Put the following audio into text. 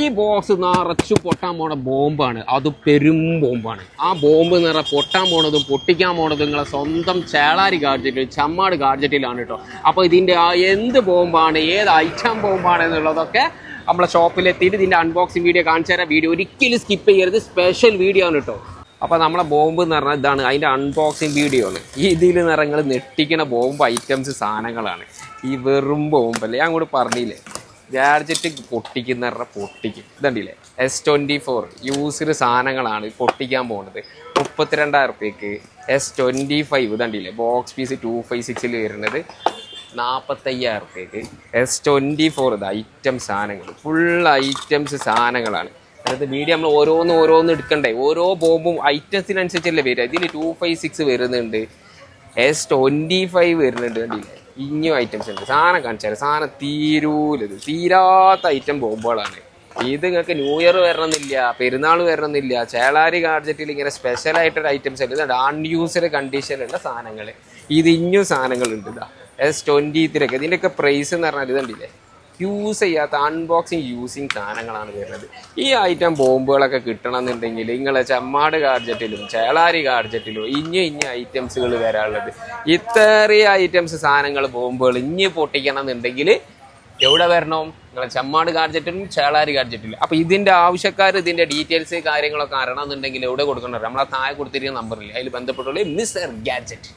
ഈ ബോക്സ് നിറച്ചു പൊട്ടാൻ പോണ ബോംബാണ്. അത് പെരും ബോംബാണ്. ആ ബോംബ് പൊട്ടാൻ പോണതും പൊട്ടിക്കാൻ പോണതും നിങ്ങളെ സ്വന്തം ചേളാരി ഗാഡ്ജറ്റിൽ ചമ്മാട് ഗാഡ്ജറ്റിലാണ് കേട്ടോ. അപ്പോൾ ഇതിൻ്റെ ആ എന്ത് ബോംബാണ്, ഏത് ഐറ്റം ബോംബാണ് എന്നുള്ളതൊക്കെ നമ്മളെ ഷോപ്പിലെത്തിയിട്ട് ഇതിൻ്റെ അൺബോക്സിങ് വീഡിയോ കാണിച്ചു തരാം. വീഡിയോ ഒരിക്കലും സ്കിപ്പ് ചെയ്യരുത്, സ്പെഷ്യൽ വീഡിയോ ആണ് കേട്ടോ. അപ്പോൾ നമ്മളെ ബോംബ് എന്ന് പറഞ്ഞാൽ ഇതാണ്, അതിൻ്റെ അൺബോക്സിങ് വീഡിയോ ആണ്. ഈ ഇതിൽ നിറങ്ങൾ നെട്ടിക്കണ ബോംബ് ഐറ്റംസ് സാധനങ്ങളാണ്. ഈ വെറും ബോംബല്ലേ, ഞാൻ കൂടെ പറഞ്ഞില്ലേ, ഗാഡ്ജറ്റ് പൊട്ടിക്കുന്ന പൊട്ടിക്കും. ഇതുണ്ടല്ലേ S24 യൂസ്ഡ് സാധനങ്ങളാണ് പൊട്ടിക്കാൻ പോകുന്നത്. 32,000 റുപ്യക്ക് S25 ഇതുണ്ടല്ലേ ബോക്സ് പീസ് 256 വരുന്നത് 45,000 റുപ്യക്ക്. S24 ഇത് ഐറ്റം സാധനങ്ങൾ, ഫുൾ ഐറ്റംസ് സാധനങ്ങളാണ്. അതായത് വീഡിയോ നമ്മൾ ഓരോന്ന് എടുക്കണ്ടേ, ഓരോ ബോംബും ഐറ്റംസിനനുസരിച്ചല്ലേ വരിക. ഇതിൽ 256 വരുന്നുണ്ട്, S25 വരുന്നുണ്ട്. കണ്ടില്ലേ ഇനിയും ഐറ്റംസ് ഉണ്ട്. സാധനം കാണിച്ചാൽ സാധനം തീരൂലത്, തീരാത്ത ഐറ്റം ബോംബുകളാണ്. ഇത് നിങ്ങൾക്ക് ന്യൂ ഇയർ വരണമെന്നില്ല, പെരുന്നാൾ വരണമെന്നില്ല. ചേളാരി ഗാഡ്ജറ്റിൽ ഇങ്ങനെ സ്പെഷ്യലായിട്ടൊരു ഐറ്റംസ് അല്ല, ഇത് അൺയൂസ്ഡ് കണ്ടീഷനിലുള്ള സാധനങ്ങൾ. ഇത് ഇനിയും സാധനങ്ങളുണ്ട്. ഇതാ S23 ഇതിൻ്റെയൊക്കെ പ്രൈസ് എന്ന് പറഞ്ഞാൽ ഇതുണ്ടല്ലേ യൂസ് ചെയ്യാത്ത അൺബോക്സിങ് യൂസിങ് സാധനങ്ങളാണ് വരുന്നത്. ഈ ഐറ്റം ബോംബുകളൊക്കെ കിട്ടണമെന്നുണ്ടെങ്കിൽ നിങ്ങളെ ചമ്മാട് ഗാഡ്ജറ്റിലും ചേളാരി ഗാഡ്ജറ്റിലും ഇഞ്ഞ ഐറ്റംസുകൾ വരാനുള്ളത്. ഇത്രയും ഐറ്റംസ് സാധനങ്ങൾ ബോംബുകൾ ഇഞ്ഞ് പൊട്ടിക്കണം എന്നുണ്ടെങ്കിൽ എവിടെ വരണം? നിങ്ങളെ ചമ്മാട് ഗാഡ്ജറ്റിലും ചേളാരി ഗാഡ്ജറ്റിലും. അപ്പോൾ ഇതിൻ്റെ ആവശ്യക്കാർ ഇതിൻ്റെ ഡീറ്റെയിൽസ് കാര്യങ്ങളൊക്കെ അറിയണമെന്നുണ്ടെങ്കിൽ എവിടെ കൊടുക്കണം? നമ്മളെ താഴെ കൊടുത്തിരിക്കുന്ന നമ്പറിൽ അതിൽ ബന്ധപ്പെട്ടുള്ള മിസ്റ്റർ ഗാഡ്ജറ്റ്.